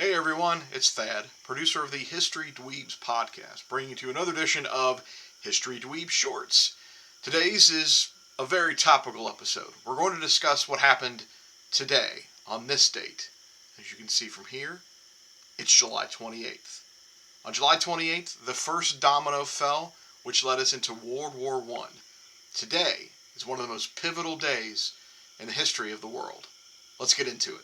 Hey everyone, it's Thad, producer of the History Dweebs podcast, bringing to you another edition of History Dweebs Shorts. Today's is a very topical episode. We're going to discuss what happened today, on this date. As you can see from here, it's July 28th. On July 28th, the first domino fell, which led us into World War I. Today is one of the most pivotal days in the history of the world. Let's get into it.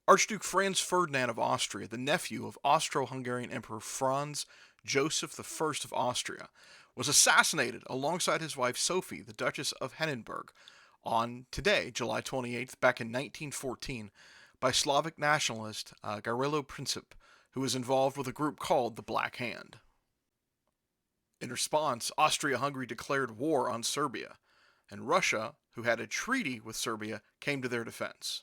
Archduke Franz Ferdinand of Austria, the nephew of Austro-Hungarian Emperor Franz Joseph I of Austria, was assassinated alongside his wife Sophie, the Duchess of Hindenburg, on today, July 28th, back in 1914, by Slavic nationalist Gavrilo Princip, who was involved with a group called the Black Hand. In response, Austria-Hungary declared war on Serbia, and Russia, who had a treaty with Serbia, came to their defense.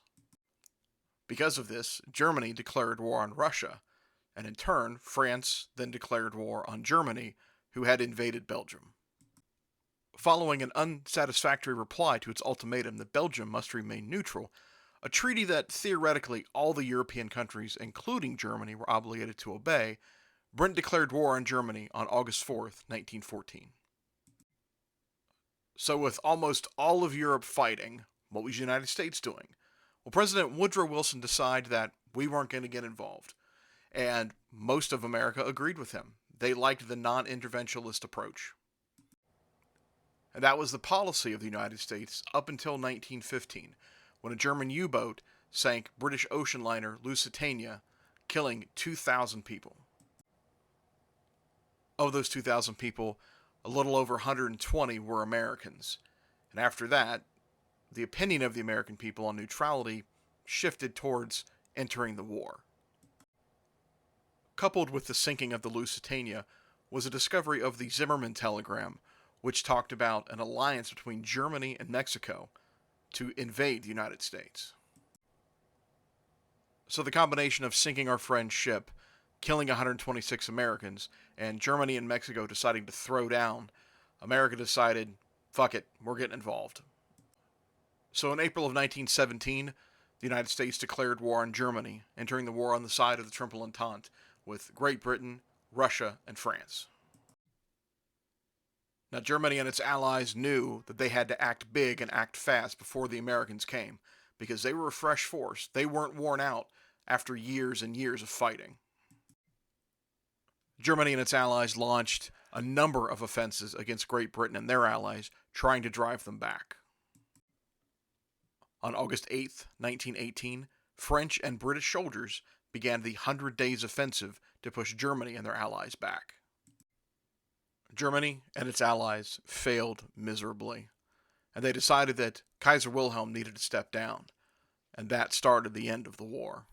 Because of this, Germany declared war on Russia, and in turn, France then declared war on Germany, who had invaded Belgium. Following an unsatisfactory reply to its ultimatum that Belgium must remain neutral, a treaty that theoretically all the European countries, including Germany, were obligated to obey, Britain declared war on Germany on August 4th, 1914. So with almost all of Europe fighting, what was the United States doing? Well, President Woodrow Wilson decided that we weren't going to get involved, and most of America agreed with him. They liked the non-interventionist approach. And that was the policy of the United States up until 1915, when a German U-boat sank British ocean liner Lusitania, killing 2,000 people. Of those 2,000 people, a little over 120 were Americans, and after that, the opinion of the American people on neutrality shifted towards entering the war. Coupled with the sinking of the Lusitania was a discovery of the Zimmermann telegram, which talked about an alliance between Germany and Mexico to invade the United States. So the combination of sinking our friend's ship, killing 126 Americans, and Germany and Mexico deciding to throw down, America decided, fuck it, we're getting involved. So in April of 1917, the United States declared war on Germany, entering the war on the side of the Triple Entente, with Great Britain, Russia, and France. Now, Germany and its allies knew that they had to act big and act fast before the Americans came, because they were a fresh force. They weren't worn out after years and years of fighting. Germany and its allies launched a number of offenses against Great Britain and their allies, trying to drive them back. On August 8, 1918, French and British soldiers began the 100 Days Offensive to push Germany and their allies back. Germany and its allies failed miserably, and they decided that Kaiser Wilhelm needed to step down, and that started the end of the war.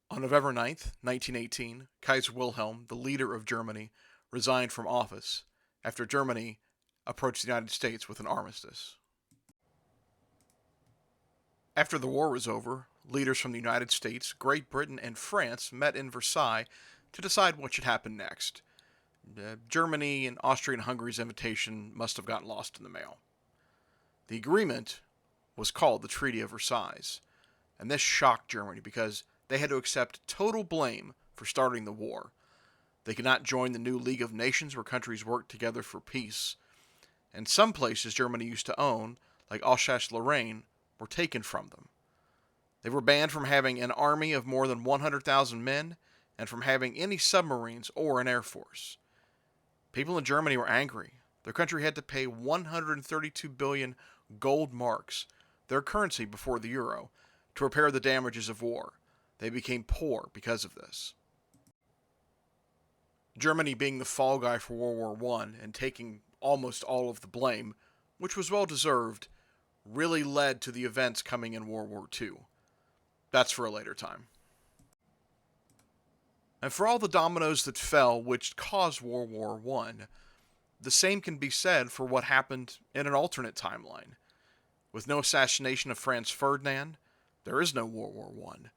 On November 9, 1918, Kaiser Wilhelm, the leader of Germany, resigned from office after Germany approached the United States with an armistice. After the war was over, leaders from the United States, Great Britain, and France met in Versailles to decide what should happen next. Germany and Austria and Hungary's invitation must have gotten lost in the mail. The agreement was called the Treaty of Versailles, and this shocked Germany because they had to accept total blame for starting the war. They could not join the new League of Nations where countries worked together for peace, and some places Germany used to own, like Alsace-Lorraine, were taken from them. They were banned from having an army of more than 100,000 men and from having any submarines or an air force. People in Germany were angry. Their country had to pay 132 billion gold marks, their currency before the euro, to repair the damages of war. They became poor because of this. Germany being the fall guy for World War I and taking almost all of the blame, which was well deserved, really led to the events coming in World War II. That's for a later time. And for all the dominoes that fell which caused World War I, the same can be said for what happened in an alternate timeline. With no assassination of Franz Ferdinand, there is no World War I.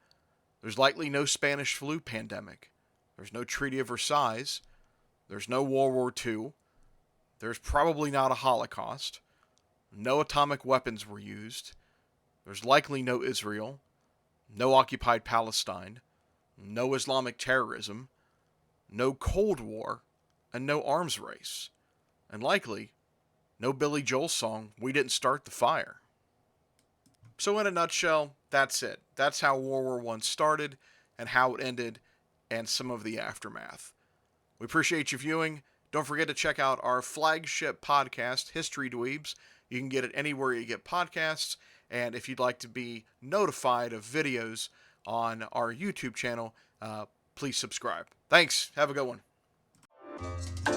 There's likely no Spanish flu pandemic. There's no Treaty of Versailles. There's no World War II. There's probably not a Holocaust. No atomic weapons were used. There's likely no Israel. No occupied Palestine. No Islamic terrorism. No Cold War. And no arms race. And likely, no Billy Joel song, "We Didn't Start the Fire." So in a nutshell, that's it. That's how World War I started and how it ended and some of the aftermath. We appreciate you viewing. Don't forget to check out our flagship podcast, History Dweebs. You can get it anywhere you get podcasts. And if you'd like to be notified of videos on our YouTube channel, please subscribe. Thanks. Have a good one.